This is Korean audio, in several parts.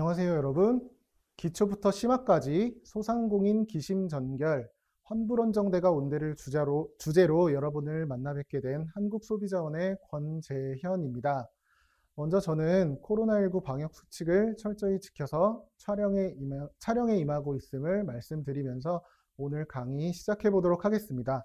안녕하세요, 여러분. 기초부터 심화까지 소상공인 기심전결 환불원정대가 온대를 주제로 여러분을 만나 뵙게 된 한국소비자원의 권재현입니다. 먼저 저는 코로나19 방역 수칙을 철저히 지켜서 촬영에 임하고 있음을 말씀드리면서 오늘 강의 시작해 보도록 하겠습니다.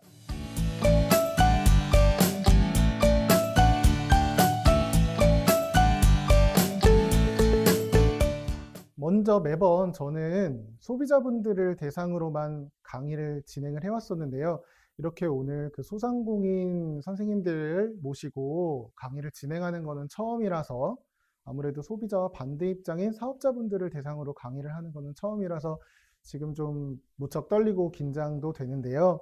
먼저 매번 저는 소비자분들을 대상으로만 강의를 진행을 해왔었는데요. 이렇게 오늘 그 소상공인 선생님들을 모시고 강의를 진행하는 것은 처음이라서 아무래도 소비자와 반대 입장인 사업자분들을 대상으로 강의를 하는 것은 처음이라서 지금 좀 무척 떨리고 긴장도 되는데요.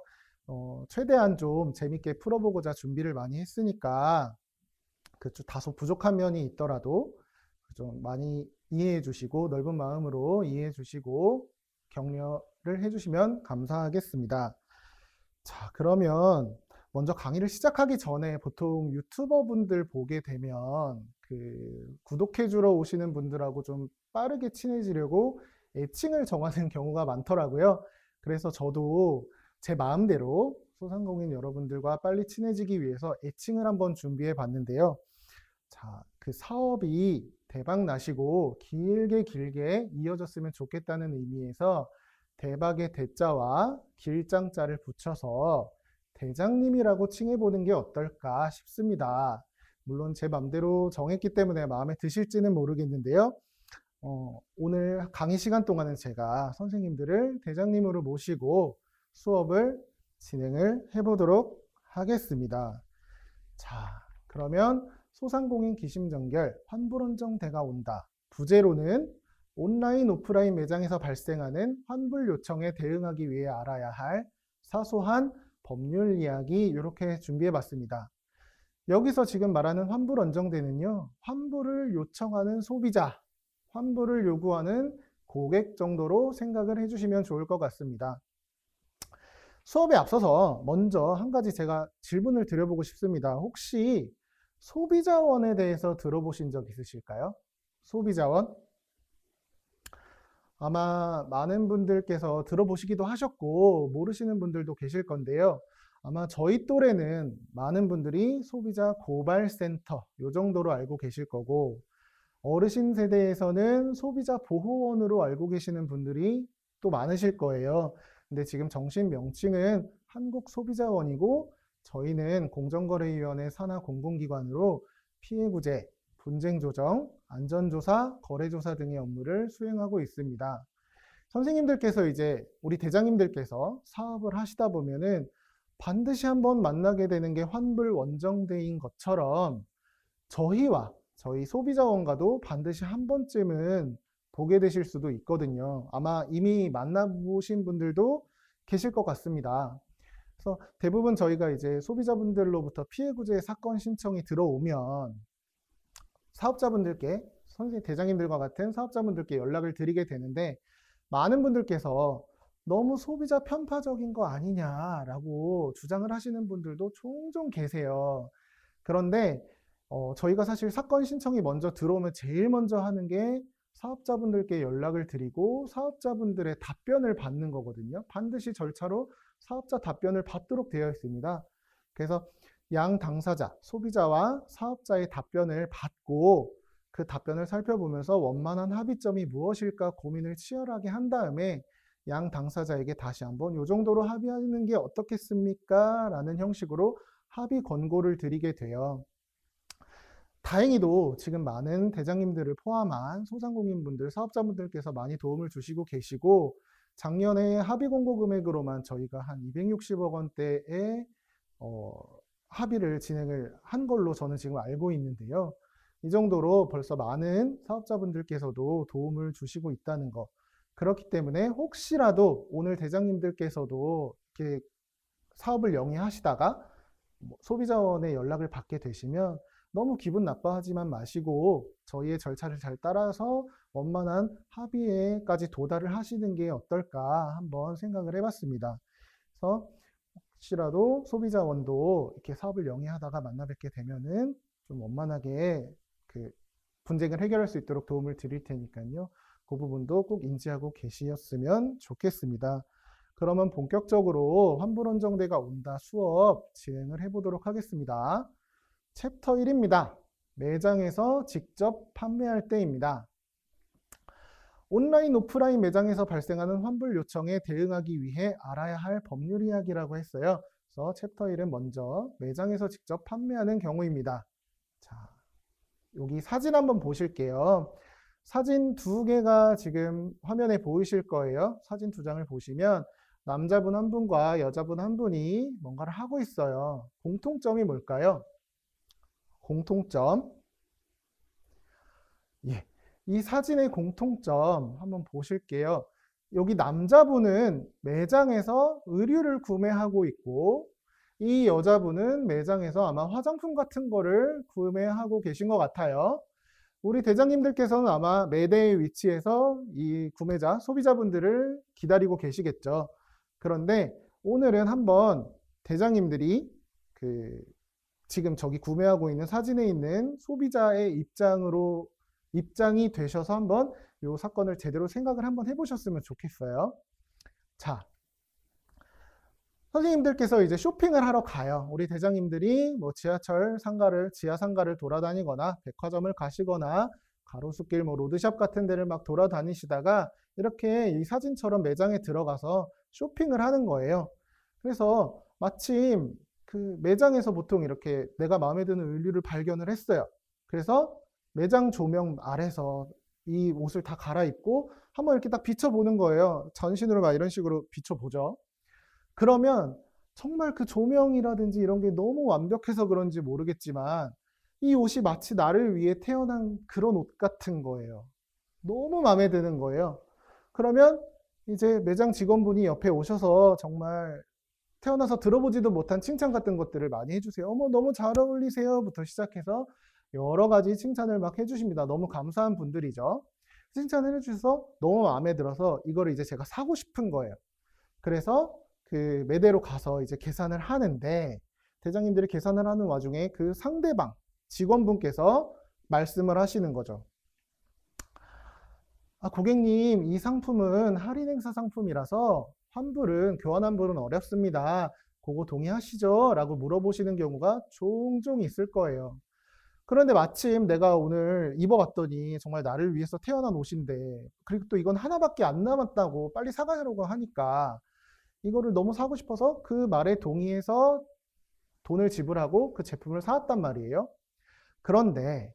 최대한 좀 재밌게 풀어보고자 준비를 많이 했으니까 다소 부족한 면이 있더라도 좀 많이 이해해 주시고 넓은 마음으로 이해해 주시고 격려를 해 주시면 감사하겠습니다. 자, 그러면 먼저 강의를 시작하기 전에 보통 유튜버 분들 보게 되면 구독해 주러 오시는 분들하고 좀 빠르게 친해지려고 애칭을 정하는 경우가 많더라고요. 그래서 저도 제 마음대로 소상공인 여러분들과 빨리 친해지기 위해서 애칭을 한번 준비해 봤는데요. 자, 그 사업이 대박 나시고 길게 이어졌으면 좋겠다는 의미에서 대박의 대자와 길장자를 붙여서 대장님이라고 칭해보는 게 어떨까 싶습니다. 물론 제 맘대로 정했기 때문에 마음에 드실지는 모르겠는데요. 오늘 강의 시간 동안은 제가 선생님들을 대장님으로 모시고 수업을 진행을 해보도록 하겠습니다. 자, 그러면 소상공인 기심전결 환불원정대가 온다. 부제로는 온라인, 오프라인 매장에서 발생하는 환불 요청에 대응하기 위해 알아야 할 사소한 법률 이야기 이렇게 준비해 봤습니다. 여기서 지금 말하는 환불원정대는요, 환불을 요청하는 소비자, 환불을 요구하는 고객 정도로 생각을 해주시면 좋을 것 같습니다. 수업에 앞서서 먼저 한 가지 제가 질문을 드려보고 싶습니다. 혹시 소비자원에 대해서 들어보신 적 있으실까요? 소비자원? 아마 많은 분들께서 들어보시기도 하셨고 모르시는 분들도 계실 건데요. 아마 저희 또래는 많은 분들이 소비자 고발센터 이 정도로 알고 계실 거고 어르신 세대에서는 소비자 보호원으로 알고 계시는 분들이 또 많으실 거예요. 근데 지금 정식 명칭은 한국소비자원이고 저희는 공정거래위원회 산하 공공기관으로 피해구제, 분쟁조정, 안전조사, 거래조사 등의 업무를 수행하고 있습니다. 선생님들께서 이제 우리 대장님들께서 사업을 하시다 보면은 반드시 한번 만나게 되는 게 환불원정대인 것처럼 저희 소비자원과도 반드시 한 번쯤은 보게 되실 수도 있거든요. 아마 이미 만나보신 분들도 계실 것 같습니다. 그래서 대부분 저희가 이제 소비자분들로부터 피해구제 사건 신청이 들어오면 사업자분들께, 대장님들과 같은 사업자분들께 연락을 드리게 되는데 많은 분들께서 너무 소비자 편파적인 거 아니냐라고 주장을 하시는 분들도 종종 계세요. 그런데 저희가 사실 사건 신청이 먼저 들어오면 제일 먼저 하는 게 사업자분들께 연락을 드리고 사업자분들의 답변을 받는 거거든요. 반드시 절차로 사업자 답변을 받도록 되어 있습니다. 그래서 양 당사자, 소비자와 사업자의 답변을 받고 그 답변을 살펴보면서 원만한 합의점이 무엇일까 고민을 치열하게 한 다음에 양 당사자에게 다시 한번 이 정도로 합의하는 게 어떻겠습니까? 라는 형식으로 합의 권고를 드리게 돼요. 다행히도 지금 많은 대장님들을 포함한 소상공인분들, 사업자분들께서 많이 도움을 주시고 계시고 작년에 합의 공고 금액으로만 저희가 한 260억 원대의 합의를 진행을 한 걸로 저는 지금 알고 있는데요. 이 정도로 벌써 많은 사업자분들께서도 도움을 주시고 있다는 거. 그렇기 때문에 혹시라도 오늘 대장님들께서도 이렇게 사업을 영위하시다가 소비자원에 연락을 받게 되시면 너무 기분 나빠하지만 마시고 저희의 절차를 잘 따라서 원만한 합의에까지 도달을 하시는 게 어떨까 한번 생각을 해봤습니다. 그래서 혹시라도 소비자원도 이렇게 사업을 영위하다가 만나 뵙게 되면은 좀 원만하게 분쟁을 해결할 수 있도록 도움을 드릴 테니까요. 그 부분도 꼭 인지하고 계셨으면 좋겠습니다. 그러면 본격적으로 환불원정대가 온다 수업 진행을 해보도록 하겠습니다. 챕터 1입니다. 매장에서 직접 판매할 때입니다. 온라인, 오프라인 매장에서 발생하는 환불 요청에 대응하기 위해 알아야 할 법률 이야기라고 했어요. 그래서 챕터 1은 먼저 매장에서 직접 판매하는 경우입니다. 자, 여기 사진 한번 보실게요. 사진 두 개가 지금 화면에 보이실 거예요. 사진 두 장을 보시면 남자분 한 분과 여자분 한 분이 뭔가를 하고 있어요. 공통점이 뭘까요? 공통점. 예. 이 사진의 공통점 한번 보실게요. 여기 남자분은 매장에서 의류를 구매하고 있고, 이 여자분은 매장에서 아마 화장품 같은 거를 구매하고 계신 것 같아요. 우리 대장님들께서는 아마 매대의 위치에서 이 구매자, 소비자분들을 기다리고 계시겠죠. 그런데 오늘은 한번 대장님들이 지금 저기 구매하고 있는 사진에 있는 소비자의 입장이 되셔서 한번 이 사건을 제대로 생각을 한번 해보셨으면 좋겠어요. 자, 선생님들께서 이제 쇼핑을 하러 가요. 우리 대장님들이 뭐 지하 상가를 돌아다니거나 백화점을 가시거나 가로수길 로드샵 같은 데를 막 돌아다니시다가 이렇게 이 사진처럼 매장에 들어가서 쇼핑을 하는 거예요. 그래서 마침 그 매장에서 보통 이렇게 내가 마음에 드는 의류를 발견을 했어요. 그래서 매장 조명 아래서 이 옷을 다 갈아입고 한번 이렇게 딱 비춰보는 거예요. 전신으로 막 이런 식으로 비춰보죠. 그러면 정말 그 조명이라든지 이런 게 너무 완벽해서 그런지 모르겠지만 이 옷이 마치 나를 위해 태어난 그런 옷 같은 거예요. 너무 마음에 드는 거예요. 그러면 이제 매장 직원분이 옆에 오셔서 정말 태어나서 들어보지도 못한 칭찬 같은 것들을 많이 해주세요. 어머, 너무 잘 어울리세요 부터 시작해서 여러 가지 칭찬을 막 해주십니다. 너무 감사한 분들이죠. 칭찬을 해주셔서 너무 마음에 들어서 이거를 이제 제가 사고 싶은 거예요. 그래서 그 매대로 가서 이제 계산을 하는데 대장님들이 계산을 하는 와중에 그 상대방 직원분께서 말씀을 하시는 거죠. 아, 고객님, 이 상품은 할인 행사 상품이라서 교환 환불은 어렵습니다. 그거 동의하시죠? 라고 물어보시는 경우가 종종 있을 거예요. 그런데 마침 내가 오늘 입어봤더니 정말 나를 위해서 태어난 옷인데, 그리고 또 이건 하나밖에 안 남았다고 빨리 사가려고 하니까 이거를 너무 사고 싶어서 그 말에 동의해서 돈을 지불하고 그 제품을 사왔단 말이에요. 그런데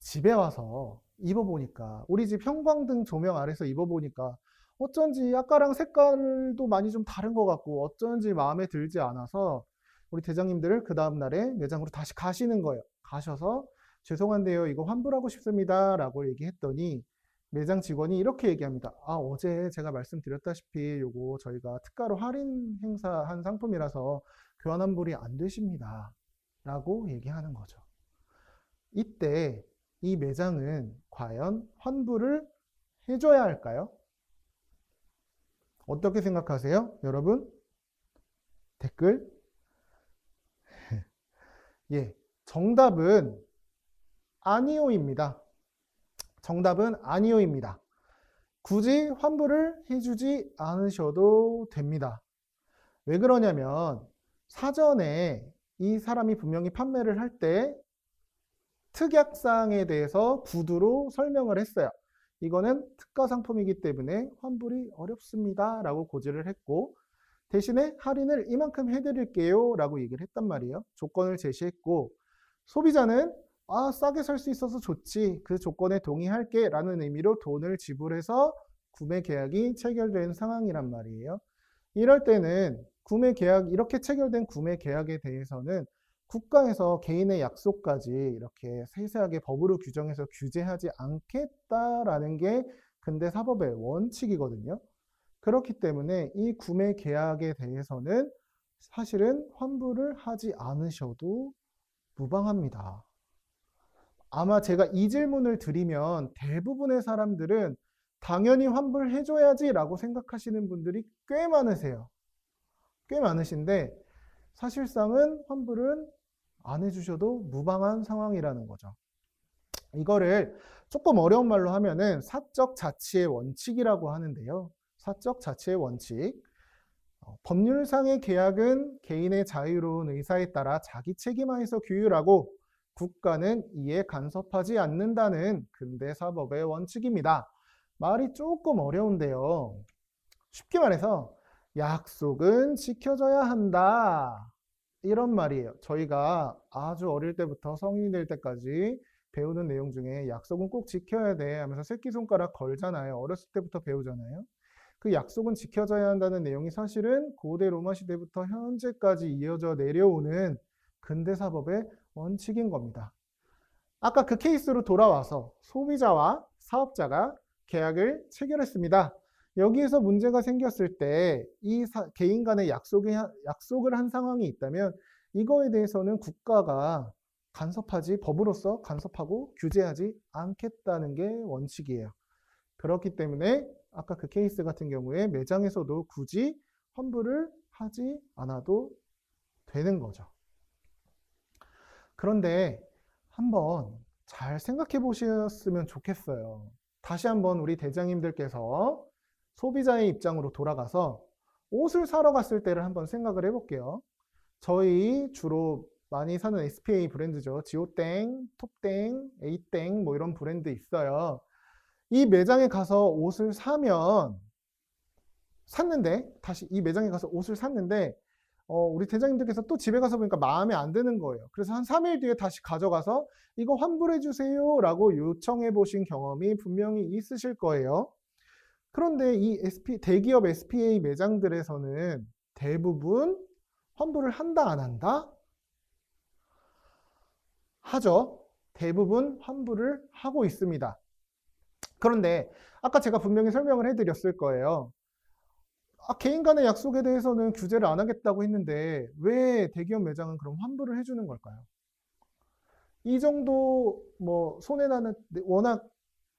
집에 와서 입어보니까 우리 집 형광등 조명 아래서 입어보니까 어쩐지 아까랑 색깔도 많이 좀 다른 것 같고 어쩐지 마음에 들지 않아서 우리 대장님들을 그 다음날에 매장으로 다시 가시는 거예요. 가셔서 죄송한데요, 이거 환불하고 싶습니다 라고 얘기했더니 매장 직원이 이렇게 얘기합니다. 아, 어제 제가 말씀드렸다시피 요거 저희가 특가로 할인 행사한 상품이라서 교환 환불이 안 되십니다 라고 얘기하는 거죠. 이때 이 매장은 과연 환불을 해줘야 할까요? 어떻게 생각하세요? 여러분? 댓글? 예, 정답은 아니오입니다. 정답은 아니오입니다. 굳이 환불을 해주지 않으셔도 됩니다. 왜 그러냐면 사전에 이 사람이 분명히 판매를 할 때 특약사항에 대해서 구두로 설명을 했어요. 이거는 특가 상품이기 때문에 환불이 어렵습니다 라고 고지를 했고 대신에 할인을 이만큼 해드릴게요 라고 얘기를 했단 말이에요. 조건을 제시했고 소비자는 아, 싸게 살 수 있어서 좋지, 그 조건에 동의할게 라는 의미로 돈을 지불해서 구매 계약이 체결된 상황이란 말이에요. 이럴 때는 이렇게 체결된 구매 계약에 대해서는 국가에서 개인의 약속까지 이렇게 세세하게 법으로 규정해서 규제하지 않겠다라는 게 근대 사법의 원칙이거든요. 그렇기 때문에 이 구매 계약에 대해서는 사실은 환불을 하지 않으셔도 무방합니다. 아마 제가 이 질문을 드리면 대부분의 사람들은 당연히 환불해줘야지 라고 생각하시는 분들이 꽤 많으세요. 꽤 많으신데 사실상은 환불은 안 해주셔도 무방한 상황이라는 거죠. 이거를 조금 어려운 말로 하면은 사적 자치의 원칙이라고 하는데요. 사적 자치의 원칙. 법률상의 계약은 개인의 자유로운 의사에 따라 자기 책임하에서 규율하고 국가는 이에 간섭하지 않는다는 근대사법의 원칙입니다. 말이 조금 어려운데요. 쉽게 말해서 약속은 지켜져야 한다. 이런 말이에요. 저희가 아주 어릴 때부터 성인이 될 때까지 배우는 내용 중에 약속은 꼭 지켜야 돼 하면서 새끼손가락 걸잖아요. 어렸을 때부터 배우잖아요. 그 약속은 지켜져야 한다는 내용이 사실은 고대 로마 시대부터 현재까지 이어져 내려오는 근대사법의 원칙인 겁니다. 아까 그 케이스로 돌아와서 소비자와 사업자가 계약을 체결했습니다. 여기에서 문제가 생겼을 때 이 개인 간의 약속을 한 상황이 있다면 이거에 대해서는 국가가 법으로서 간섭하고 규제하지 않겠다는 게 원칙이에요. 그렇기 때문에 아까 그 케이스 같은 경우에 매장에서도 굳이 환불을 하지 않아도 되는 거죠. 그런데 한번 잘 생각해 보셨으면 좋겠어요. 다시 한번 우리 대장님들께서 소비자의 입장으로 돌아가서 옷을 사러 갔을 때를 한번 생각을 해볼게요. 저희 주로 많이 사는 SPA 브랜드죠. 지오땡, 톱땡, 에이땡 뭐 이런 브랜드 있어요. 이 매장에 가서 옷을 다시 이 매장에 가서 옷을 샀는데 우리 대장님들께서 또 집에 가서 보니까 마음에 안 드는 거예요. 그래서 한 3일 뒤에 다시 가져가서 이거 환불해 주세요 라고 요청해 보신 경험이 분명히 있으실 거예요. 그런데 이 대기업 SPA 매장들에서는 대부분 환불을 한다 안 한다? 하죠. 대부분 환불을 하고 있습니다. 그런데 아까 제가 분명히 설명을 해드렸을 거예요. 개인 간의 약속에 대해서는 규제를 안 하겠다고 했는데 왜 대기업 매장은 그럼 환불을 해주는 걸까요? 이 정도 뭐 손해나는 워낙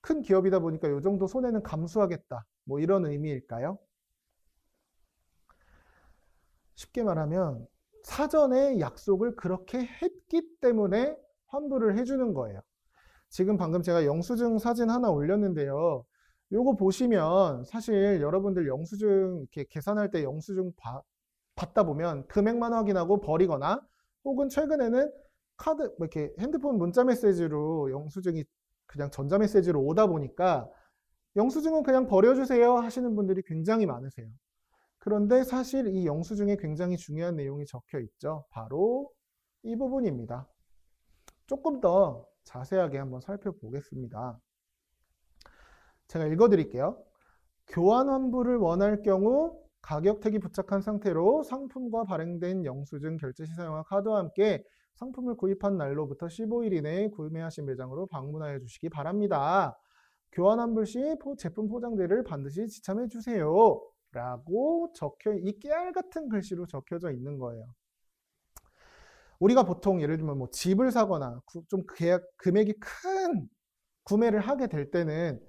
큰 기업이다 보니까 이 정도 손해는 감수하겠다 뭐 이런 의미일까요? 쉽게 말하면 사전에 약속을 그렇게 했기 때문에 환불을 해주는 거예요. 지금 방금 제가 영수증 사진 하나 올렸는데요. 요거 보시면 사실 여러분들 영수증 이렇게 계산할 때 영수증 받다 보면 금액만 확인하고 버리거나 혹은 최근에는 카드 뭐 이렇게 핸드폰 문자 메시지로 영수증이 그냥 전자 메시지로 오다 보니까 영수증은 그냥 버려주세요 하시는 분들이 굉장히 많으세요. 그런데 사실 이 영수증에 굉장히 중요한 내용이 적혀 있죠. 바로 이 부분입니다. 조금 더 자세하게 한번 살펴보겠습니다. 제가 읽어드릴게요. 교환 환불을 원할 경우 가격 택이 부착한 상태로 상품과 발행된 영수증, 결제 시사용화 카드와 함께 상품을 구입한 날로부터 15일 이내에 구매하신 매장으로 방문하여 주시기 바랍니다. 교환 환불 시 제품 포장대를 반드시 지참해 주세요. 라고 이 깨알 같은 글씨로 적혀져 있는 거예요. 우리가 보통 예를 들면 뭐 집을 사거나 좀 금액이 큰 구매를 하게 될 때는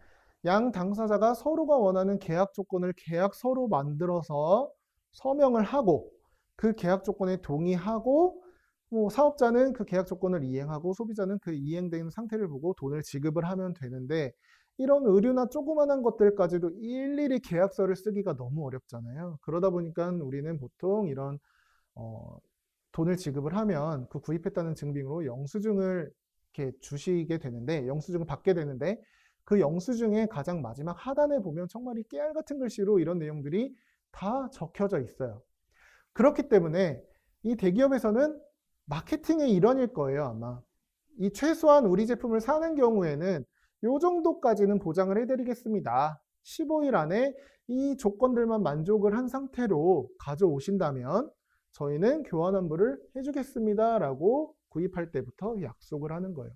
양 당사자가 서로가 원하는 계약 조건을 계약서로 만들어서 서명을 하고 그 계약 조건에 동의하고 뭐 사업자는 그 계약 조건을 이행하고 소비자는 그 이행된 상태를 보고 돈을 지급을 하면 되는데 이런 의류나 조그만한 것들까지도 일일이 계약서를 쓰기가 너무 어렵잖아요. 그러다 보니까 우리는 보통 이런 돈을 지급을 하면 그 구입했다는 증빙으로 영수증을 이렇게 주시게 되는데 영수증을 받게 되는데 그 영수증의 가장 마지막 하단에 보면 정말 이 깨알 같은 글씨로 이런 내용들이 다 적혀져 있어요. 그렇기 때문에 이 대기업에서는 마케팅의 일환일 거예요, 아마. 이 최소한 우리 제품을 사는 경우에는 이 정도까지는 보장을 해드리겠습니다. 15일 안에 이 조건들만 만족을 한 상태로 가져오신다면 저희는 교환 환불을 해주겠습니다 라고 구입할 때부터 약속을 하는 거예요.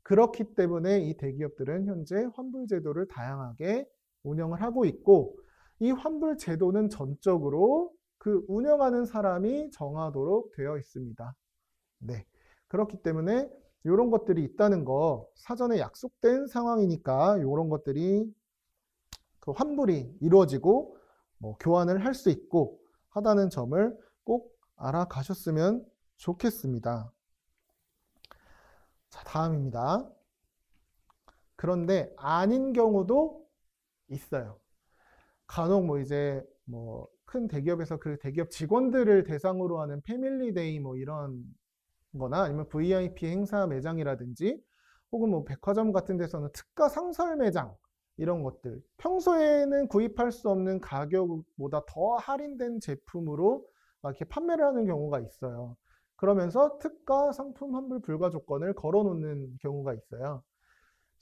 그렇기 때문에 이 대기업들은 현재 환불 제도를 다양하게 운영을 하고 있고 이 환불 제도는 전적으로 그 운영하는 사람이 정하도록 되어 있습니다. 네, 그렇기 때문에 이런 것들이 있다는 거 사전에 약속된 상황이니까 이런 것들이 그 환불이 이루어지고 뭐 교환을 할 수 있고 하다는 점을 꼭 알아가셨으면 좋겠습니다. 자, 다음입니다. 그런데 아닌 경우도 있어요. 간혹 뭐 이제 뭐 큰 대기업에서 그 대기업 직원들을 대상으로 하는 패밀리데이 뭐 이런 거나 아니면 VIP 행사 매장이라든지 혹은 뭐 백화점 같은 데서는 특가 상설 매장 이런 것들 평소에는 구입할 수 없는 가격보다 더 할인된 제품으로 막 이렇게 판매를 하는 경우가 있어요. 그러면서 특가 상품 환불 불가 조건을 걸어 놓는 경우가 있어요.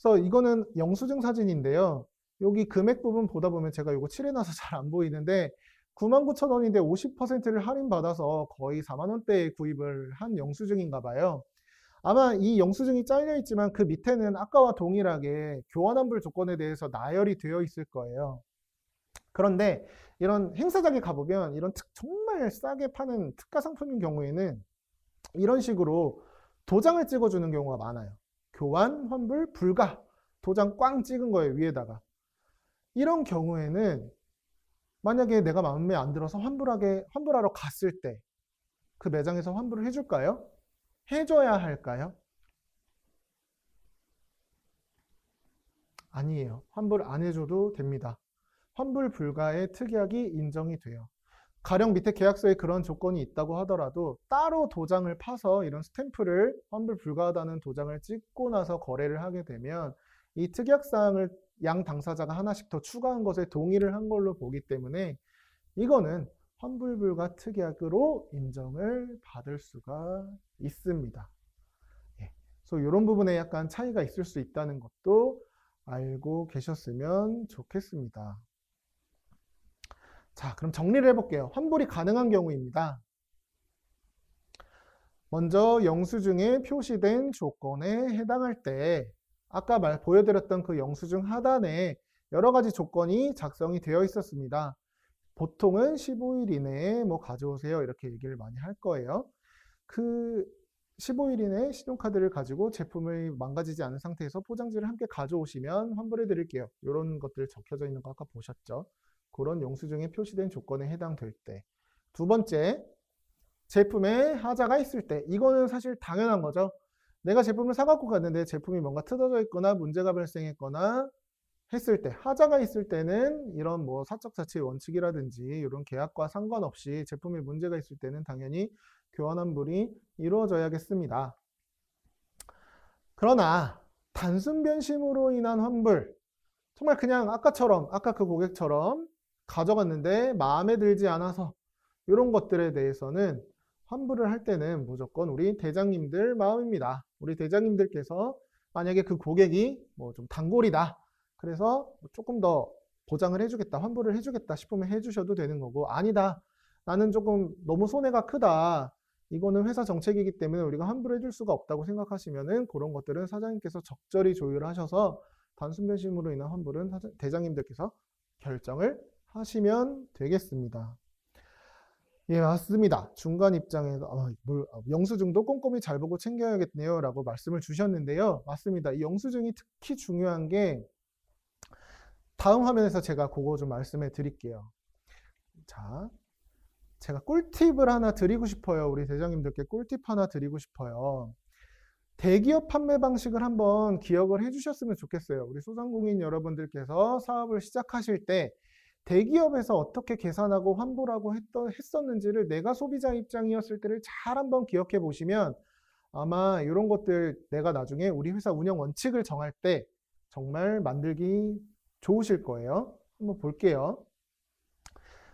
그래서 이거는 영수증 사진인데요. 여기 금액 부분 보다 보면 제가 이거 칠해놔서 잘 안 보이는데 99,000원인데 50%를 할인받아서 거의 4만 원대에 구입을 한 영수증인가 봐요. 아마 이 영수증이 잘려 있지만 그 밑에는 아까와 동일하게 교환환불 조건에 대해서 나열이 되어 있을 거예요. 그런데 이런 행사장에 가보면 이런 정말 싸게 파는 특가 상품인 경우에는 이런 식으로 도장을 찍어주는 경우가 많아요. 교환, 환불, 불가. 도장 꽝 찍은 거예요, 위에다가. 이런 경우에는 만약에 내가 마음에 안 들어서 환불하러 갔을 때 그 매장에서 환불을 해줄까요? 해줘야 할까요? 아니에요. 환불 안 해줘도 됩니다. 환불 불가의 특약이 인정이 돼요. 가령 밑에 계약서에 그런 조건이 있다고 하더라도 따로 도장을 파서 이런 스탬프를 환불 불가하다는 도장을 찍고 나서 거래를 하게 되면 이 특약사항을 양 당사자가 하나씩 더 추가한 것에 동의를 한 걸로 보기 때문에 이거는 환불 불가 특약으로 인정을 받을 수가 있습니다. 예. 그래서 이런 부분에 약간 차이가 있을 수 있다는 것도 알고 계셨으면 좋겠습니다. 자, 그럼 정리를 해볼게요. 환불이 가능한 경우입니다. 먼저 영수증에 표시된 조건에 해당할 때 아까 보여드렸던 그 영수증 하단에 여러 가지 조건이 작성이 되어 있었습니다. 보통은 15일 이내에 뭐 가져오세요 이렇게 얘기를 많이 할 거예요. 그 15일 이내에 신용카드를 가지고 제품을 망가지지 않은 상태에서 포장지를 함께 가져오시면 환불해 드릴게요. 이런 것들 적혀져 있는 거 아까 보셨죠? 그런 영수증에 표시된 조건에 해당될 때. 두 번째, 제품에 하자가 있을 때. 이거는 사실 당연한 거죠. 내가 제품을 사갖고 갔는데 제품이 뭔가 틀어져 있거나 문제가 발생했거나 했을 때, 하자가 있을 때는 이런 뭐 사적 자치 원칙이라든지 이런 계약과 상관없이 제품에 문제가 있을 때는 당연히 교환 환불이 이루어져야겠습니다. 그러나 단순 변심으로 인한 환불, 정말 그냥 아까 그 고객처럼 가져갔는데 마음에 들지 않아서 이런 것들에 대해서는 환불을 할 때는 무조건 우리 대장님들 마음입니다. 우리 대장님들께서 만약에 그 고객이 뭐 좀 단골이다. 그래서 조금 더 보장을 해주겠다, 환불을 해주겠다 싶으면 해주셔도 되는 거고, 아니다, 나는 조금 너무 손해가 크다, 이거는 회사 정책이기 때문에 우리가 환불해 줄 수가 없다고 생각하시면은 그런 것들은 사장님께서 적절히 조율하셔서 단순 변심으로 인한 환불은 대장님들께서 결정을 하시면 되겠습니다. 예, 맞습니다. 중간 입장에서 영수증도 꼼꼼히 잘 보고 챙겨야겠네요 라고 말씀을 주셨는데요. 맞습니다. 이 영수증이 특히 중요한 게 다음 화면에서 제가 그거 좀 말씀해 드릴게요. 자, 제가 꿀팁을 하나 드리고 싶어요. 우리 대장님들께 꿀팁 하나 드리고 싶어요. 대기업 판매 방식을 한번 기억을 해주셨으면 좋겠어요. 우리 소상공인 여러분들께서 사업을 시작하실 때 대기업에서 어떻게 계산하고 환불하고 했었는지를 내가 소비자 입장이었을 때를 잘 한번 기억해 보시면 아마 이런 것들 내가 나중에 우리 회사 운영 원칙을 정할 때 정말 만들기 좋으실 거예요. 한번 볼게요.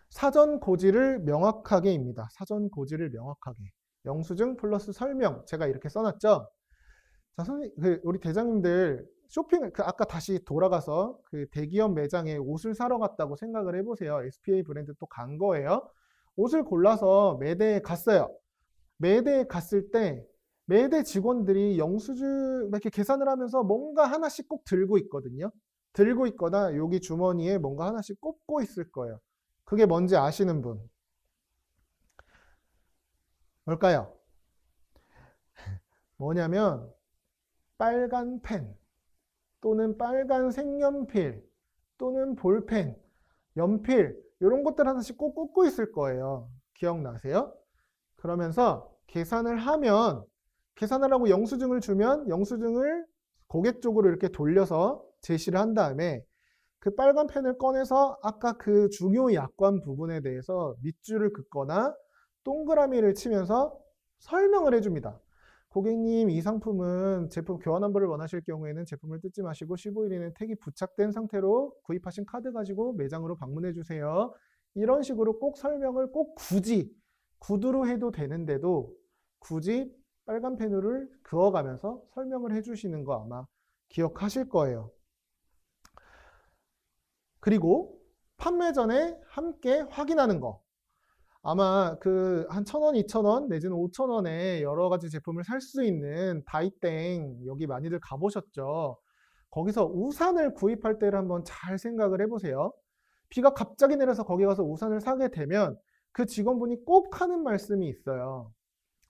사전 고지를 명확하게입니다. 사전 고지를 명확하게. 영수증 플러스 설명. 제가 이렇게 써놨죠. 자, 우리 대장님들 쇼핑을 아까 다시 돌아가서 그 대기업 매장에 옷을 사러 갔다고 생각을 해보세요. SPA 브랜드 또 간 거예요. 옷을 골라서 매대에 갔어요. 매대에 갔을 때 매대 직원들이 영수증 이렇게 계산을 하면서 뭔가 하나씩 꼭 들고 있거든요. 들고 있거나 여기 주머니에 뭔가 하나씩 꽂고 있을 거예요. 그게 뭔지 아시는 분? 뭘까요? 뭐냐면 빨간 펜 또는 빨간 색연필 또는 볼펜, 연필 이런 것들 하나씩 꼭 꽂고 있을 거예요. 기억나세요? 그러면서 계산을 하고 영수증을 주면 영수증을 고객 쪽으로 이렇게 돌려서 제시를 한 다음에 그 빨간 펜을 꺼내서 아까 그 중요 약관 부분에 대해서 밑줄을 긋거나 동그라미를 치면서 설명을 해줍니다. 고객님, 이 상품은 제품 교환 환불을 원하실 경우에는 제품을 뜯지 마시고 15일 이내 택이 부착된 상태로 구입하신 카드 가지고 매장으로 방문해 주세요. 이런 식으로 꼭 설명을 꼭 굳이 구두로 해도 되는데도 굳이 빨간 펜을 그어가면서 설명을 해주시는 거 아마 기억하실 거예요. 그리고 판매 전에 함께 확인하는 거. 아마 그 한 1,000원, 2,000원 내지는 5,000원에 여러 가지 제품을 살 수 있는 다이땡 여기 많이들 가보셨죠? 거기서 우산을 구입할 때를 한번 잘 생각을 해보세요. 비가 갑자기 내려서 거기 가서 우산을 사게 되면 그 직원분이 꼭 하는 말씀이 있어요.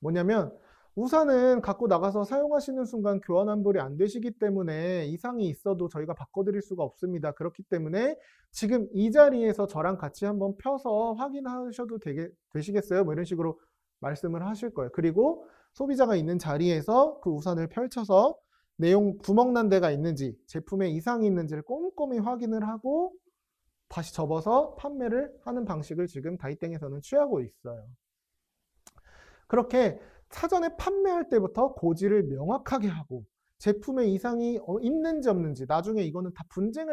뭐냐면 우산은 갖고 나가서 사용하시는 순간 교환 환불이 안 되시기 때문에 이상이 있어도 저희가 바꿔드릴 수가 없습니다. 그렇기 때문에 지금 이 자리에서 저랑 같이 한번 펴서 확인하셔도 되시겠어요? 뭐 이런 식으로 말씀을 하실 거예요. 그리고 소비자가 있는 자리에서 그 우산을 펼쳐서 내용 구멍난 데가 있는지 제품에 이상이 있는지를 꼼꼼히 확인을 하고 다시 접어서 판매를 하는 방식을 지금 다이땡에서는 취하고 있어요. 그렇게 사전에 판매할 때부터 고지를 명확하게 하고 제품에 이상이 있는지 없는지 나중에 이거는 다 분쟁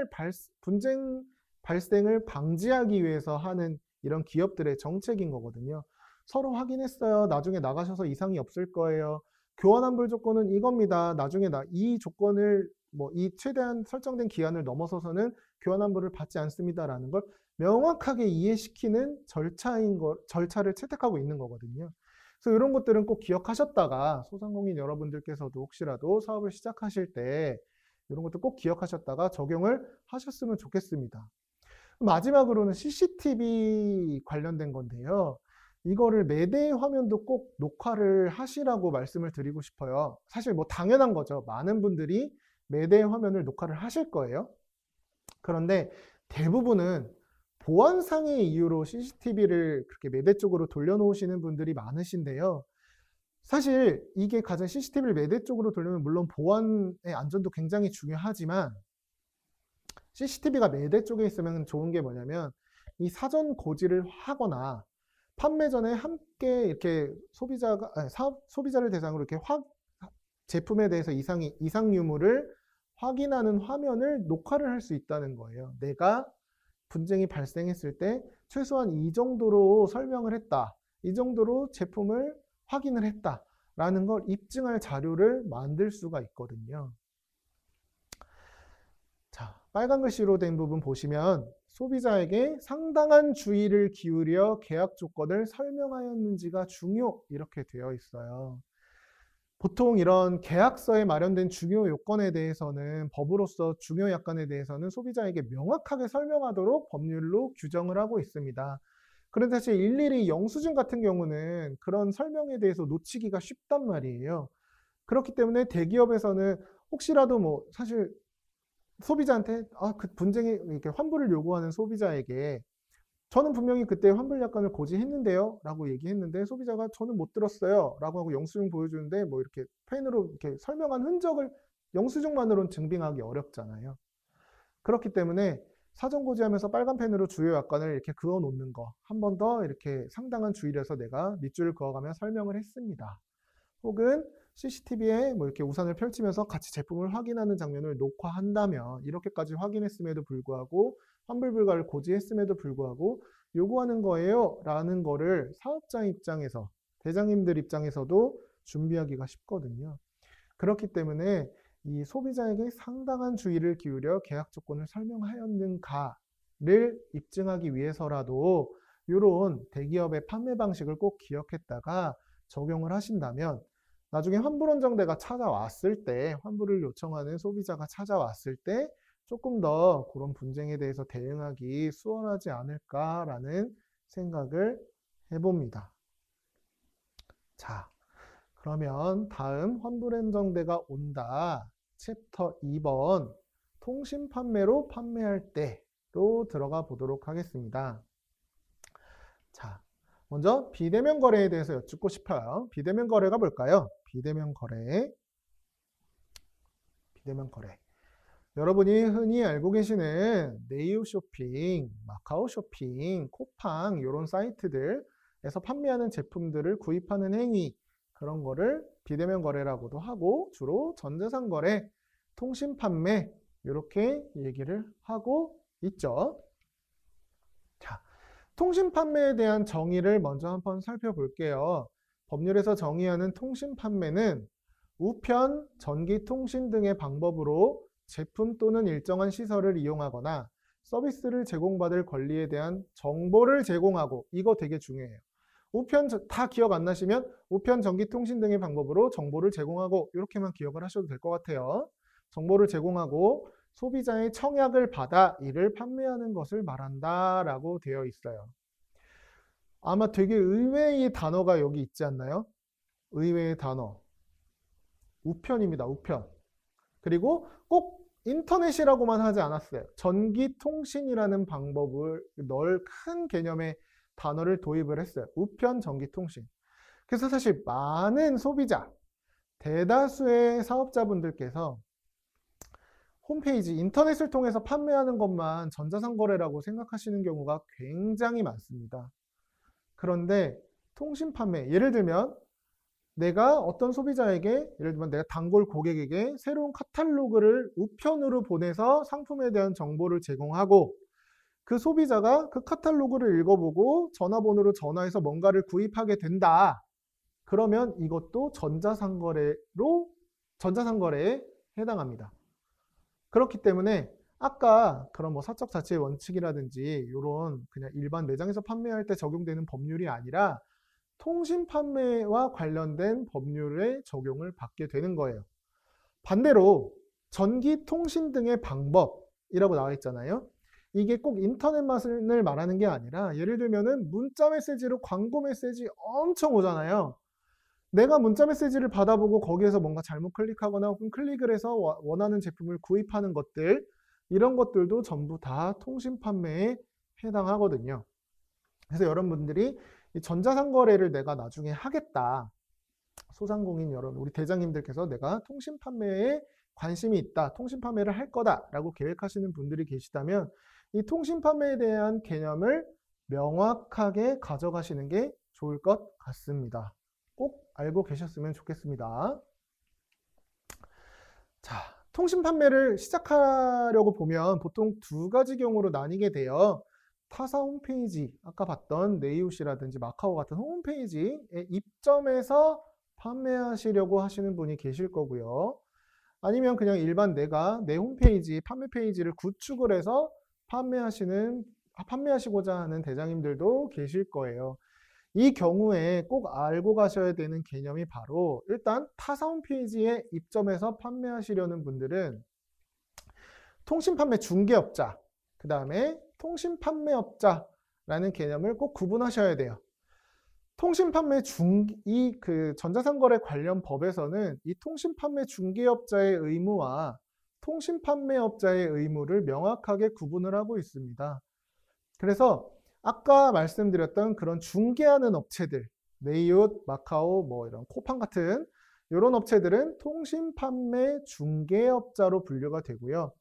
발생을 방지하기 위해서 하는 이런 기업들의 정책인 거거든요. 서로 확인했어요. 나중에 나가셔서 이상이 없을 거예요. 교환 환불 조건은 이겁니다. 나중에 이 조건을 이 최대한 설정된 기한을 넘어서서는 교환 환불을 받지 않습니다라는 걸 명확하게 이해시키는 절차를 채택하고 있는 거거든요. 그래서 이런 것들은 꼭 기억하셨다가 소상공인 여러분들께서도 혹시라도 사업을 시작하실 때 이런 것도 꼭 기억하셨다가 적용을 하셨으면 좋겠습니다. 마지막으로는 CCTV 관련된 건데요. 이거를 매대 화면도 꼭 녹화를 하시라고 말씀을 드리고 싶어요. 사실 뭐 당연한 거죠. 많은 분들이 매대 화면을 녹화를 하실 거예요. 그런데 대부분은 보안상의 이유로 CCTV를 그렇게 매대 쪽으로 돌려놓으시는 분들이 많으신데요. 사실 이게 가장 CCTV를 매대 쪽으로 돌리면 물론 보안의 안전도 굉장히 중요하지만 CCTV가 매대 쪽에 있으면 좋은 게 뭐냐면 이 사전 고지를 하거나 판매 전에 함께 이렇게 소비자를 대상으로 이렇게 제품에 대해서 이상 유무를 확인하는 화면을 녹화를 할 수 있다는 거예요. 내가 분쟁이 발생했을 때 최소한 이 정도로 설명을 했다. 이 정도로 제품을 확인을 했다. 라는 걸 입증할 자료를 만들 수가 있거든요. 자, 빨간 글씨로 된 부분 보시면 소비자에게 상당한 주의를 기울여 계약 조건을 설명하였는지가 중요 이렇게 되어 있어요. 보통 이런 계약서에 마련된 중요 요건에 대해서는 법으로서 중요 약관에 대해서는 소비자에게 명확하게 설명하도록 법률로 규정을 하고 있습니다. 그런데 사실 일일이 영수증 같은 경우는 그런 설명에 대해서 놓치기가 쉽단 말이에요. 그렇기 때문에 대기업에서는 혹시라도 사실 소비자한테 그 분쟁이 이렇게 환불을 요구하는 소비자에게 저는 분명히 그때 환불 약관을 고지했는데요 라고 얘기했는데 소비자가 저는 못 들었어요 라고 하고 영수증 보여주는데 이렇게 펜으로 이렇게 설명한 흔적을 영수증만으로는 증빙하기 어렵잖아요. 그렇기 때문에 사전 고지하면서 빨간 펜으로 주요 약관을 이렇게 그어 놓는 거 한 번 더 이렇게 상당한 주의를 해서 내가 밑줄을 그어가며 설명을 했습니다. 혹은 CCTV에 이렇게 우산을 펼치면서 같이 제품을 확인하는 장면을 녹화한다면 이렇게까지 확인했음에도 불구하고 환불 불가를 고지했음에도 불구하고 요구하는 거예요 라는 거를 사업자 입장에서 대장님들 입장에서도 준비하기가 쉽거든요. 그렇기 때문에 이 소비자에게 상당한 주의를 기울여 계약 조건을 설명하였는가를 입증하기 위해서라도 이런 대기업의 판매 방식을 꼭 기억했다가 적용을 하신다면 나중에 환불원정대가 찾아왔을 때 환불을 요청하는 소비자가 찾아왔을 때 조금 더 그런 분쟁에 대해서 대응하기 수월하지 않을까라는 생각을 해봅니다. 자, 그러면 다음 환불원정대가 온다. 챕터 2번 통신 판매로 판매할 때로 들어가 보도록 하겠습니다. 자, 먼저 비대면 거래에 대해서 여쭙고 싶어요. 비대면 거래가 뭘까요? 비대면 비대면 거래. 여러분이 흔히 알고 계시는 네이우 쇼핑, 마카오 쇼핑, 코팡 이런 사이트들에서 판매하는 제품들을 구입하는 행위, 그런 거를 비대면 거래라고도 하고 주로 전자상 거래, 통신 판매 이렇게 얘기를 하고 있죠. 자, 통신 판매에 대한 정의를 먼저 한번 살펴볼게요. 법률에서 정의하는 통신 판매는 우편, 전기 통신 등의 방법으로 제품 또는 일정한 시설을 이용하거나 서비스를 제공받을 권리에 대한 정보를 제공하고, 이거 되게 중요해요. 우편, 다 기억 안 나시면 우편, 전기 통신 등의 방법으로 정보를 제공하고, 이렇게만 기억을 하셔도 될 것 같아요. 정보를 제공하고 소비자의 청약을 받아 이를 판매하는 것을 말한다라고 되어 있어요. 아마 되게 의외의 단어가 여기 있지 않나요? 의외의 단어. 우편입니다. 우편. 그리고 꼭 인터넷이라고만 하지 않았어요. 전기통신이라는 방법을 큰 개념의 단어를 도입을 했어요. 우편, 전기통신. 그래서 사실 많은 소비자, 대다수의 사업자분들께서 홈페이지, 인터넷을 통해서 판매하는 것만 전자상거래라고 생각하시는 경우가 굉장히 많습니다. 그런데 통신 판매, 예를 들면 내가 어떤 소비자에게, 예를 들면 내가 단골 고객에게 새로운 카탈로그를 우편으로 보내서 상품에 대한 정보를 제공하고, 그 소비자가 그 카탈로그를 읽어보고 전화번호로 전화해서 뭔가를 구입하게 된다. 그러면 이것도 전자상거래에 해당합니다. 그렇기 때문에 아까 그런 뭐 사적 자체의 원칙이라든지 이런 그냥 일반 매장에서 판매할 때 적용되는 법률이 아니라 통신 판매와 관련된 법률의 적용을 받게 되는 거예요. 반대로 전기 통신 등의 방법이라고 나와 있잖아요. 이게 꼭 인터넷만을 말하는 게 아니라, 예를 들면은 문자 메시지로 광고 메시지 엄청 오잖아요. 내가 문자 메시지를 받아보고 거기에서 뭔가 잘못 클릭하거나 혹은 클릭을 해서 원하는 제품을 구입하는 것들, 이런 것들도 전부 다 통신 판매에 해당하거든요. 그래서 여러분들이 이 전자상거래를 내가 나중에 하겠다. 소상공인 여러분, 우리 대장님들께서 내가 통신 판매에 관심이 있다, 통신 판매를 할 거다라고 계획하시는 분들이 계시다면 이 통신 판매에 대한 개념을 명확하게 가져가시는 게 좋을 것 같습니다. 꼭 알고 계셨으면 좋겠습니다. 자, 통신 판매를 시작하려고 보면 보통 두 가지 경우로 나뉘게 돼요. 타사 홈페이지, 아까 봤던 네이오시라든지 마카오 같은 홈페이지에 입점해서 판매하시려고 하시는 분이 계실 거고요. 아니면 그냥 일반 내가 내 홈페이지, 판매 페이지를 구축을 해서 판매하시고자 하는 대장님들도 계실 거예요. 이 경우에 꼭 알고 가셔야 되는 개념이 바로, 일단 타사 홈페이지에 입점해서 판매하시려는 분들은 통신판매 중개업자, 그 다음에 통신판매업자라는 개념을 꼭 구분하셔야 돼요. 통신판매 전자상거래 관련 법에서는 이 통신판매 중개업자의 의무와 통신판매업자의 의무를 명확하게 구분을 하고 있습니다. 그래서 아까 말씀드렸던 그런 중개하는 업체들, 네이옷, 마카오, 뭐 이런 코팡 같은 이런 업체들은 통신판매 중개업자로 분류가 되고요.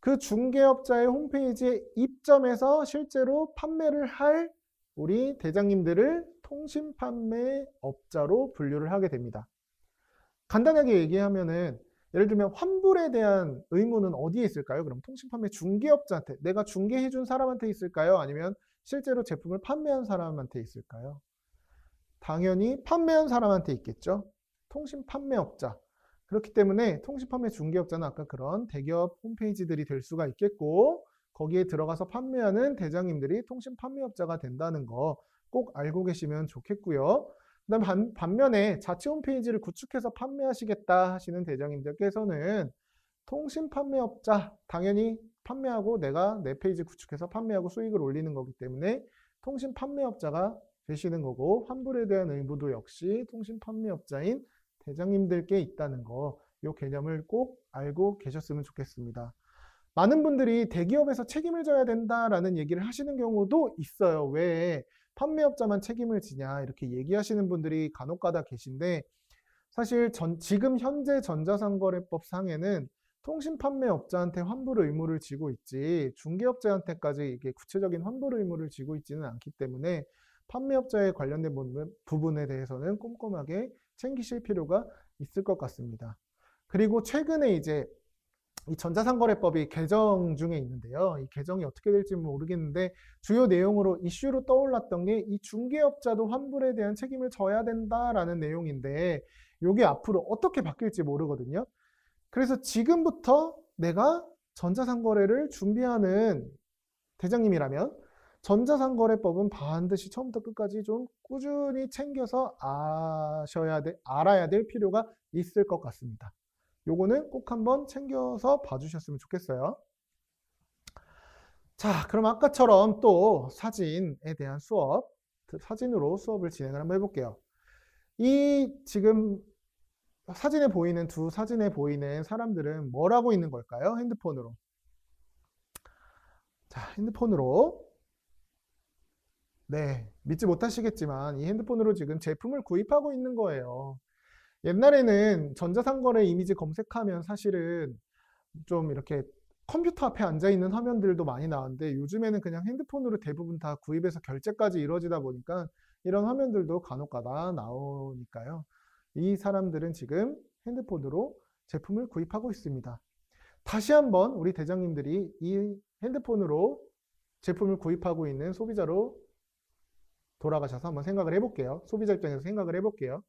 그 중개업자의 홈페이지에 입점해서 실제로 판매를 할 우리 대장님들을 통신판매업자로 분류를 하게 됩니다. 간단하게 얘기하면은, 예를 들면 환불에 대한 의무는 어디에 있을까요? 그럼 통신판매 중개업자한테, 내가 중개해준 사람한테 있을까요? 아니면 실제로 제품을 판매한 사람한테 있을까요? 당연히 판매한 사람한테 있겠죠. 통신판매업자. 그렇기 때문에 통신판매 중개업자는 아까 그런 대기업 홈페이지들이 될 수가 있겠고, 거기에 들어가서 판매하는 대장님들이 통신판매업자가 된다는 거 꼭 알고 계시면 좋겠고요. 그다음 반면에 자체 홈페이지를 구축해서 판매하시겠다 하시는 대장님들께서는 통신판매업자, 당연히 판매하고 내가 내 페이지 구축해서 판매하고 수익을 올리는 거기 때문에 통신판매업자가 되시는 거고, 환불에 대한 의무도 역시 통신판매업자인 대장님들께 있다는 거, 이 개념을 꼭 알고 계셨으면 좋겠습니다. 많은 분들이 대기업에서 책임을 져야 된다라는 얘기를 하시는 경우도 있어요. 왜 판매업자만 책임을 지냐 이렇게 얘기하시는 분들이 간혹가다 계신데, 사실 지금 현재 전자상거래법 상에는 통신 판매업자한테 환불 의무를 지고 있지 중개업자한테까지 이게 구체적인 환불 의무를 지고 있지는 않기 때문에 판매업자에 관련된 부분에 대해서는 꼼꼼하게 챙기실 필요가 있을 것 같습니다. 그리고 최근에 이제 이 전자상거래법이 개정 중에 있는데요. 이 개정이 어떻게 될지 모르겠는데 주요 내용으로 이슈로 떠올랐던 게 이 중개업자도 환불에 대한 책임을 져야 된다라는 내용인데 이게 앞으로 어떻게 바뀔지 모르거든요. 그래서 지금부터 내가 전자상거래를 준비하는 대장님이라면 전자상거래법은 반드시 처음부터 끝까지 좀 꾸준히 챙겨서 알아야 될 필요가 있을 것 같습니다. 요거는 꼭 한번 챙겨서 봐주셨으면 좋겠어요. 자, 그럼 아까처럼 또 사진에 대한 수업, 사진으로 수업을 진행을 한번 해볼게요. 이 지금 사진에 보이는 두 사진에 보이는 사람들은 뭘 하고 있는 걸까요? 핸드폰으로. 자, 핸드폰으로. 네, 믿지 못하시겠지만 이 핸드폰으로 지금 제품을 구입하고 있는 거예요. 옛날에는 전자상거래 이미지 검색하면 사실은 좀 이렇게 컴퓨터 앞에 앉아 있는 화면들도 많이 나왔는데 요즘에는 그냥 핸드폰으로 대부분 다 구입해서 결제까지 이루어지다 보니까 이런 화면들도 간혹가다 나오니까요. 이 사람들은 지금 핸드폰으로 제품을 구입하고 있습니다. 다시 한번 우리 대장님들이 이 핸드폰으로 제품을 구입하고 있는 소비자로 돌아가셔서 한번 생각을 해볼게요. 소비자 입장에서 생각을 해볼게요.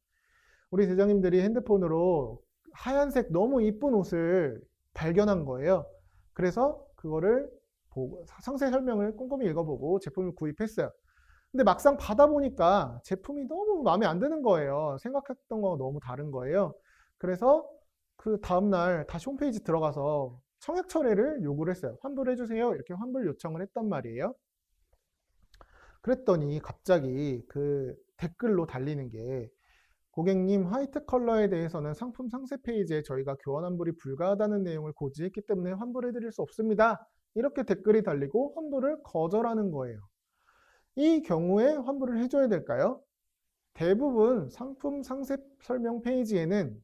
우리 대장님들이 핸드폰으로 하얀색 너무 이쁜 옷을 발견한 거예요. 그래서 그거를 보고 상세 설명을 꼼꼼히 읽어보고 제품을 구입했어요. 근데 막상 받아보니까 제품이 너무 마음에 안 드는 거예요. 생각했던 거와 너무 다른 거예요. 그래서 그 다음날 다시 홈페이지 들어가서 청약 철회를 요구를 했어요. 환불해주세요. 이렇게 환불 요청을 했단 말이에요. 그랬더니 갑자기 그 댓글로 달리는 게 고객님 화이트 컬러에 대해서는 상품 상세 페이지에 저희가 교환 환불이 불가하다는 내용을 고지했기 때문에 환불해 드릴 수 없습니다. 이렇게 댓글이 달리고 환불을 거절하는 거예요. 이 경우에 환불을 해줘야 될까요? 대부분 상품 상세 설명 페이지에는